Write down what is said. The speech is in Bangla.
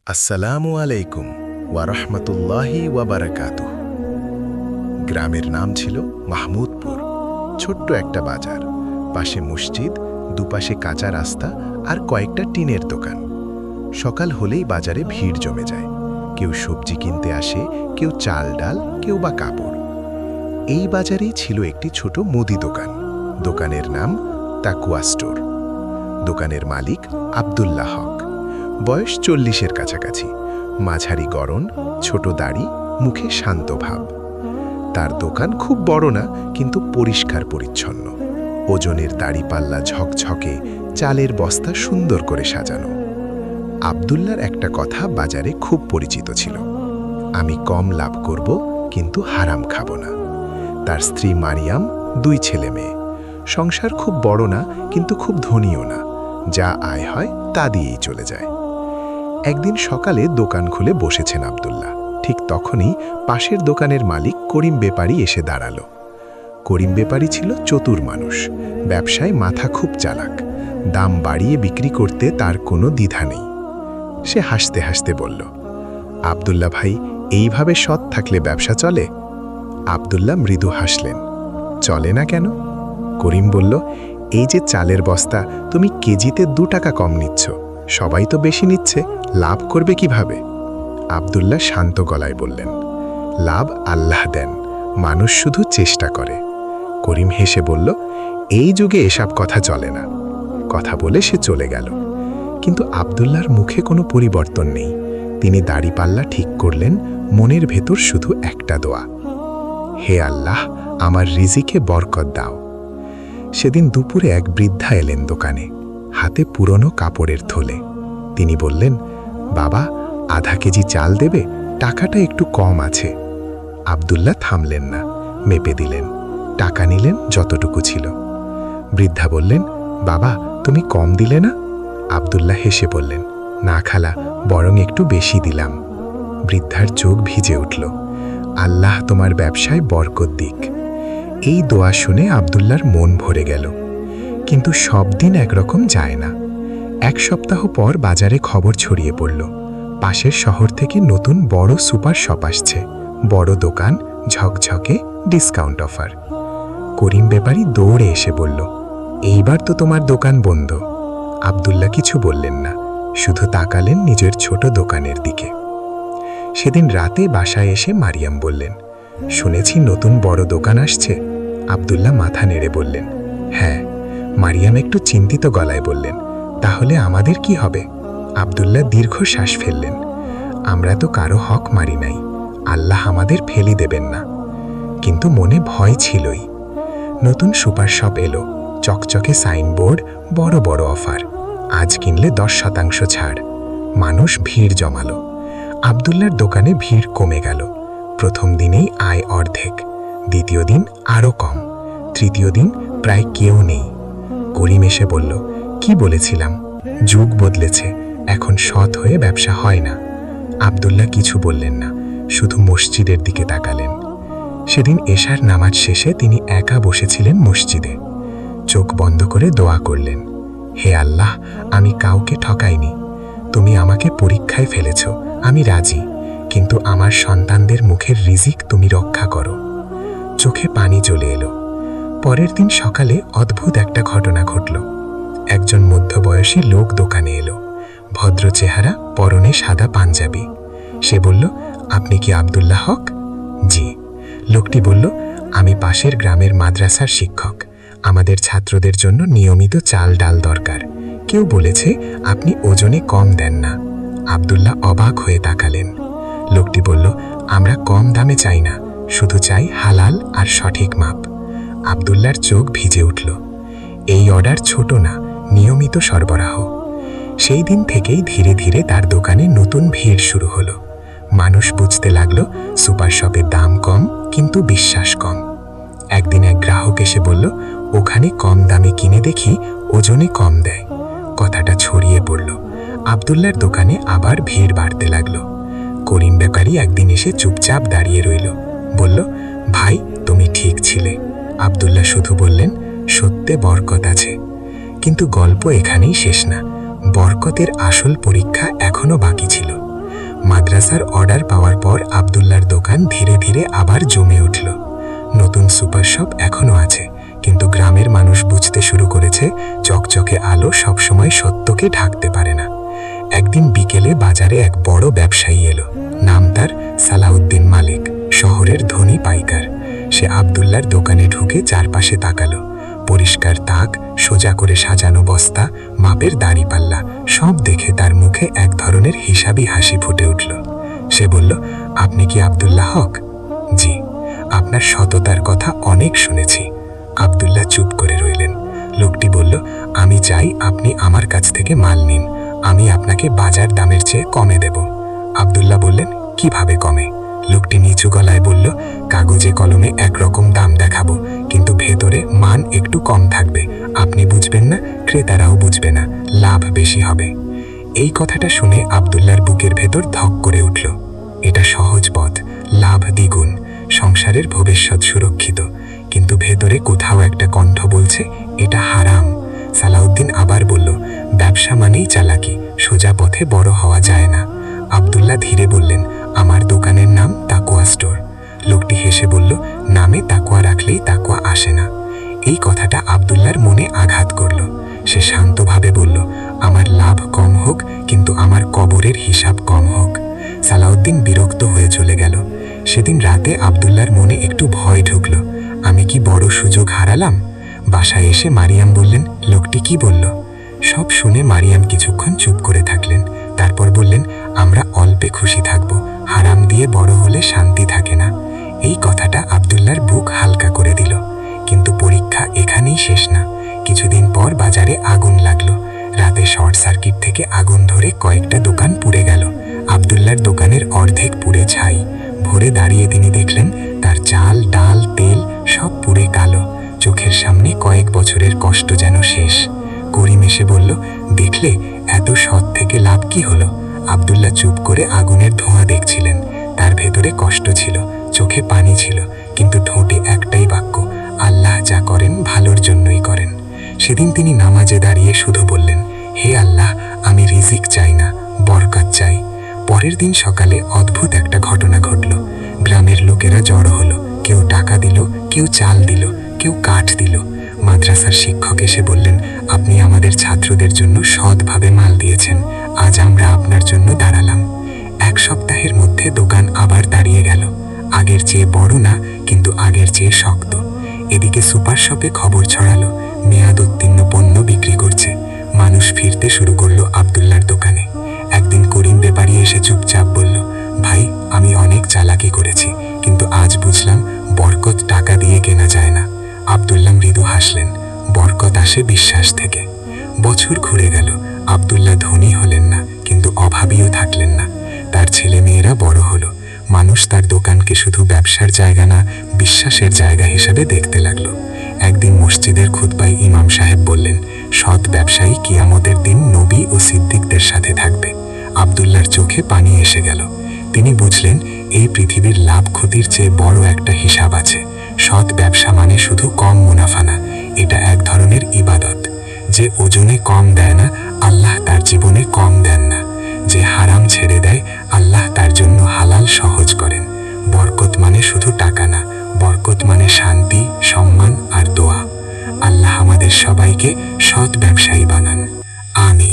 আসসালামু আলাইকুম ওয়া রাহমাতুল্লাহি ওয়া বারাকাতুহু। গ্রামের নাম ছিল মাহমুদপুর। ছোট্ট একটা বাজার, পাশে মসজিদ, দুপাশে কাঁচা রাস্তা আর কয়েকটা টিনের দোকান। সকাল হলেই বাজারে ভিড় জমে যায়। কেউ সবজি কিনতে আসে, কেউ চাল ডাল, কেউ বা কাপড়। এই বাজারেই ছিল একটি ছোট মুদি দোকান। দোকানের নাম তাকুয়া স্টোর। দোকানের মালিক আব্দুল্লাহ হক। বয়স 40-এর কাছাকাছি, মাঝারি গড়ন, ছোট দাড়ি, মুখে শান্ত ভাব। তার দোকান খুব বড় না, কিন্তু পরিষ্কার পরিচ্ছন্ন। ওজনের দাড়িপাল্লা ঝকঝকে, চালের বস্তা সুন্দর করে সাজানো। আব্দুল্লাহর একটা কথা বাজারে খুব পরিচিত ছিল: আমি কম লাভ করব, কিন্তু হারাম খাব না। তার স্ত্রী মারিয়াম, 2 ছেলে মেয়ে। সংসার খুব বড় না, কিন্তু খুব ধনীও না। যা আয় হয় তা দিয়েই চলে যায়। একদিন সকালে দোকান খুলে বসেছেন আব্দুল্লাহ। ঠিক তখনই পাশের দোকানের মালিক করিম বেপারী এসে দাঁড়ালো। করিম বেপারী ছিল চতুর মানুষ, ব্যবসায় মাথা খুব চালাক। দাম বাড়িয়ে বিক্রি করতে তার কোনো দ্বিধা নেই। সে হাসতে হাসতে বলল, আব্দুল্লাহ ভাই, এইভাবে সৎ থাকলে ব্যবসা চলে? আব্দুল্লাহ মৃদু হাসলেন। চলে না কেন? করিম বলল, এই যে চালের বস্তা, তুমি কেজিতে 2 টাকা কম নিচ্ছ। সবাই তো বেশি নিচ্ছে, লাভ করবে কিভাবে? আব্দুল্লাহ শান্ত গলায় বললেন, লাভ আল্লাহ দেন, মানুষ শুধু চেষ্টা করে। করিম হেসে বলল, এই যুগে এসব কথা চলে না। কথা বলে সে চলে গেল। কিন্তু আব্দুল্লাহর মুখে কোনো পরিবর্তন নেই। তিনি দাড়িপাল্লা ঠিক করলেন, মনের ভেতর শুধু একটা দোয়া: হে আল্লাহ, আমার রিজিকে বরকত দাও। সেদিন দুপুরে এক বৃদ্ধা এলেন দোকানে, হাতে পুরনো কাপড়ের থলে। তিনি বললেন, বাবা, আধা কেজি চাল দেবে? টাকাটা একটু কম আছে। আব্দুল্লাহ থামলেন না, মেপে দিলেন। টাকা নিলেন যতটুকু ছিল। বৃদ্ধা বললেন, বাবা, তুমি কম দিলে না? আব্দুল্লাহ হেসে বললেন, না খালা, বরং একটু বেশি দিলাম। বৃদ্ধার চোখ ভিজে উঠল। আল্লাহ তোমার ব্যবসায় বরকত দিক। এই দোয়া শুনে আব্দুল্লাহর মন ভরে গেল। কিন্তু সব দিন একরকম যায় না। 1 সপ্তাহ পর বাজারে খবর ছড়িয়ে পড়ল, পাশের শহর থেকে নতুন বড় সুপার শপ আসছে। বড় দোকান, ঝকঝকে, ডিসকাউন্ট অফার। করিম বেপারী দৌড়ে এসে বলল, এইবার তো তোমার দোকান বন্ধ। আব্দুল্লাহ কিছু বললেন না, শুধু তাকালেন নিজের ছোট দোকানের দিকে। সেদিন রাতে বাসায় এসে মারিয়াম বললেন, শুনেছি নতুন বড় দোকান আসছে। আব্দুল্লাহ মাথা নেড়ে বললেন, হ্যাঁ। মারিয়াম একটু চিন্তিত গলায় বললেন, তাহলে আমাদের কি হবে? আব্দুল্লাহ দীর্ঘশ্বাস ফেললেন, আমরা তো কারো হক মারি নাই, আল্লাহ আমাদের ফেলি দেবেন না। কিন্তু মনে ভয় ছিলই। নতুন সুপার শপ এলো, চকচকে সাইনবোর্ড, বড় বড় অফার। আজ কিনলে 10% ছাড়। মানুষ ভিড় জমালো। আব্দুল্লাহর দোকানে ভিড় কমে গেল। প্রথম দিনেই আয় অর্ধেক, দ্বিতীয় দিন আরও কম, তৃতীয় দিন প্রায় কেউ নেই। করিম এসে বলল, কি বলেছিলাম? যুগ বদলেছে, এখন সৎ হয়ে ব্যবসা হয় না। আব্দুল্লাহ কিছু বললেন না, শুধু মসজিদের দিকে তাকালেন। সেদিন এশার নামাজ শেষে তিনি একা বসেছিলেন মসজিদে। চোখ বন্ধ করে দোয়া করলেন, হে আল্লাহ, আমি কাউকে ঠকাইনি। তুমি আমাকে পরীক্ষায় ফেলেছ, আমি রাজি, কিন্তু আমার সন্তানদের মুখের রিজিক তুমি রক্ষা করো। চোখে পানি চলে এলো। পরের দিন সকালে অদ্ভুত একটা ঘটনা ঘটল। একজন মধ্যবয়সী লোক দোকানে এলো, ভদ্র চেহারা, পরনে সাদা পাঞ্জাবি। সে বলল, আপনি কি আব্দুল্লাহ হক? জি। লোকটি বলল, আমি পাশের গ্রামের মাদ্রাসার শিক্ষক। আমাদের ছাত্রদের জন্য নিয়মিত চাল ডাল দরকার। কেউ বলেছে আপনি ওজনে কম দেন না। আব্দুল্লাহ অবাক হয়ে তাকালেন। লোকটি বলল, আমরা কম দামে চাই না, শুধু চাই হালাল আর সঠিক মাপ। আব্দুল্লাহর চোখ ভিজে উঠল। এই অর্ডার ছোট না, নিয়মিত সরবরাহ। সেই দিন থেকেই ধীরে ধীরে তার দোকানে নতুন ভিড় শুরু হলো। মানুষ বুঝতে লাগলো সুপার শপের দাম কম, কিন্তু বিশ্বাস কম। একদিন এক গ্রাহক এসে বলল, ওখানে কম দামে কিনে দেখি, ওজনে কম দেয়। কথাটা ছড়িয়ে পড়ল। আব্দুল্লাহর দোকানে আবার ভিড় বাড়তে লাগলো। করিম বেপারী একদিন এসে চুপচাপ দাঁড়িয়ে রইল। বলল, ভাই, তুমি ঠিক ছিলে। আব্দুল্লাহ শুধু বললেন, সত্যে বরকত আছে। কিন্তু গল্প এখানেই শেষ না। বরকতের আসল পরীক্ষা এখনো বাকি ছিল। মাদ্রাসার অর্ডার পাওয়ার পর আব্দুল্লাহর দোকান ধীরে ধীরে আবার জমে উঠল। নতুন সুপার শপ এখনও আছে, কিন্তু গ্রামের মানুষ বুঝতে শুরু করেছে চকচকে আলো সবসময় সত্যকে ঢাকতে পারে না। একদিন বিকেলে বাজারে এক বড় ব্যবসায়ী এলো। নাম তার সালাউদ্দিন মালিক, শহরের ধনী পাইকার। সে আব্দুল্লাহর দোকানে ঢুকে চারপাশে তাকালো। পরিষ্কার তাক, সোজা করে সাজানো বস্তা, মাপের দাড়িপাল্লা, সব দেখে তার মুখে এক ধরনের হিসাবি হাসি ফুটে উঠল। সে বলল, আপনি কি আব্দুল্লাহ হক? জি। আপনার সততার কথা অনেক শুনেছি। আব্দুল্লাহ চুপ করে রইলেন। লোকটি বলল, আমি চাই আপনি আমার কাছ থেকে মাল নিন। আমি আপনাকে বাজার দামের চেয়ে কমে দেব। আব্দুল্লাহ বললেন, কিভাবে কমে? লোকটি নিচু গলায় বলল, কাগজে কলমে একরকম দাম দেখাবো, কিন্তু ভেতরে মান একটু কম থাকবে। আপনি বুঝবেন না, ক্রেতারাও বুঝবে না, লাভ বেশি হবে। এই কথাটা শুনে আব্দুল্লাহর বুকের ভেতর ধক করে উঠল। এটা সহজ পথ, লাভ দ্বিগুণ, সংসারের ভবিষ্যৎ সুরক্ষিত। কিন্তু ভেতরে কোথাও একটা কণ্ঠ বলছে, এটা হারাম। সালাউদ্দিন আবার বলল, ব্যবসা মানেই চালাকি, সোজা পথে বড় হওয়া যায় না। আব্দুল্লাহ ধীরে বললেন, আমার দোকানের নাম তাকওয়া স্টোর। লোকটি হেসে বলল, নামে তাকওয়া রাখলেই তাকওয়া আসে না। এই কথাটা আব্দুল্লাহর মনে আঘাত করল। সে শান্তভাবে বলল, আমার লাভ কম হোক, কিন্তু আমার কবরের হিসাব কম হোক। সালাউদ্দিন বিরক্ত হয়ে চলে গেল। সেদিন রাতে আব্দুল্লাহর মনে একটু ভয় ঢুকল। আমি কি বড় সুযোগ হারালাম? বাসায় এসে মারিয়াম বললেন, লোকটি কি বলল? সব শুনে মারিয়াম কিছুক্ষণ চুপ করে থাকলেন। তারপর বললেন, আমরা অল্পে খুশি থাকব, হারাম দিয়ে বড় হলে শান্তি থাকে না। এই কথাটা আব্দুল্লাহর বুক হালকা করে দিল। কিন্তু পরীক্ষা এখানেই শেষ না। কিছুদিন পর বাজারে আগুন লাগলো। রাতে শর্ট সার্কিট থেকে আগুন ধরে কয়েকটা দোকান পুড়ে গেল। আব্দুল্লাহর দোকানের অর্ধেক পুড়ে ছাই। ভোরে দাঁড়িয়ে তিনি দেখলেন তার চাল, ডাল, তেল সব পুড়ে কালো। চোখের সামনে কয়েক বছরের কষ্ট যেন শেষ। করিম এসে বলল, দেখলে এত সৎ থেকে লাভ কি হলো? আব্দুল্লাহ চুপ করে আগুনের ধোঁয়া দেখছিলেন। তার ভেতরে কষ্ট ছিল, চোখে পানি ছিল, কিন্তু ঠোঁটে একটাই বাক্য, আল্লাহ যা করেন ভালোর জন্যই করেন। সেদিন তিনি নামাজে দাঁড়িয়ে শুধু বললেন, হে আল্লাহ, আমি রিজিক চাই না, বরকত চাই। পরের দিন সকালে অদ্ভুত একটা ঘটনা ঘটল। গ্রামের লোকেরা জড়ো হলো। কেউ টাকা দিল, কেউ চাল দিল, কেউ কাঠ দিল। মাদ্রাসার শিক্ষক এসে বললেন, আপনি আমাদের ছাত্রদের জন্য সৎভাবে মাল দিয়েছেন, আজ আমরা আপনার জন্য দাঁড়ালাম। এক সপ্তাহের মধ্যে দোকান আবার দাঁড়িয়ে গেল। আগের চেয়ে বড় না, কিন্তু আগের চেয়ে শক্ত। এদিকে সুপার শপে খবর ছড়ালো, মেয়াদ উত্তীর্ণ পণ্য বিক্রি করছে। মানুষ ফিরতে শুরু করলো আব্দুল্লাহর দোকানে। একদিন করিম ব্যাপারী এসে চুপচাপ বলল, ভাই, আমি অনেক চালাকি করেছি, কিন্তু আজ বুঝলাম বরকত টাকা দিয়ে কেনা যায় না। আব্দুল্লাহ মৃদু হাসলেন, বরকত আসে বিশ্বাস থেকে। বছর ঘুরে গেল। আব্দুল্লাহ ধনী হলেন না, কিন্তু অভাবীও থাকলেন না। তার ছেলে মেয়েরা বড় হলো। মানুষ তার দোকানকে শুধু ব্যবসার জায়গা না, বিশ্বাসের জায়গা হিসেবে দেখতে লাগলো। একদিন মসজিদের খুতবায় ইমাম সাহেব বললেন, সৎ ব্যবসায়ী কিয়ামতের দিন নবী ও সিদ্দিকদের সাথে থাকবে। আব্দুল্লাহর চোখে পানি এসে গেল। তিনি বুঝলেন, এই পৃথিবীর লাভ ক্ষতির চেয়ে বড় একটা হিসাব আছে। সৎ ব্যবসা মানে শুধু কম মুনাফা না, এটা এক ধরনের ইবাদত। যে ওজনে কম দেয় না, আল্লাহ তার জীবনে কম দেন না। যে হারাম ছেড়ে দেয়, আল্লাহ তার জন্য হালাল সহজ করেন। বরকত মানে শুধু টাকা না, বরকত মানে শান্তি, সম্মান আর দোয়া। আল্লাহ আমাদের সবাইকে সৎ ব্যবসায়ী বানান। আমিন।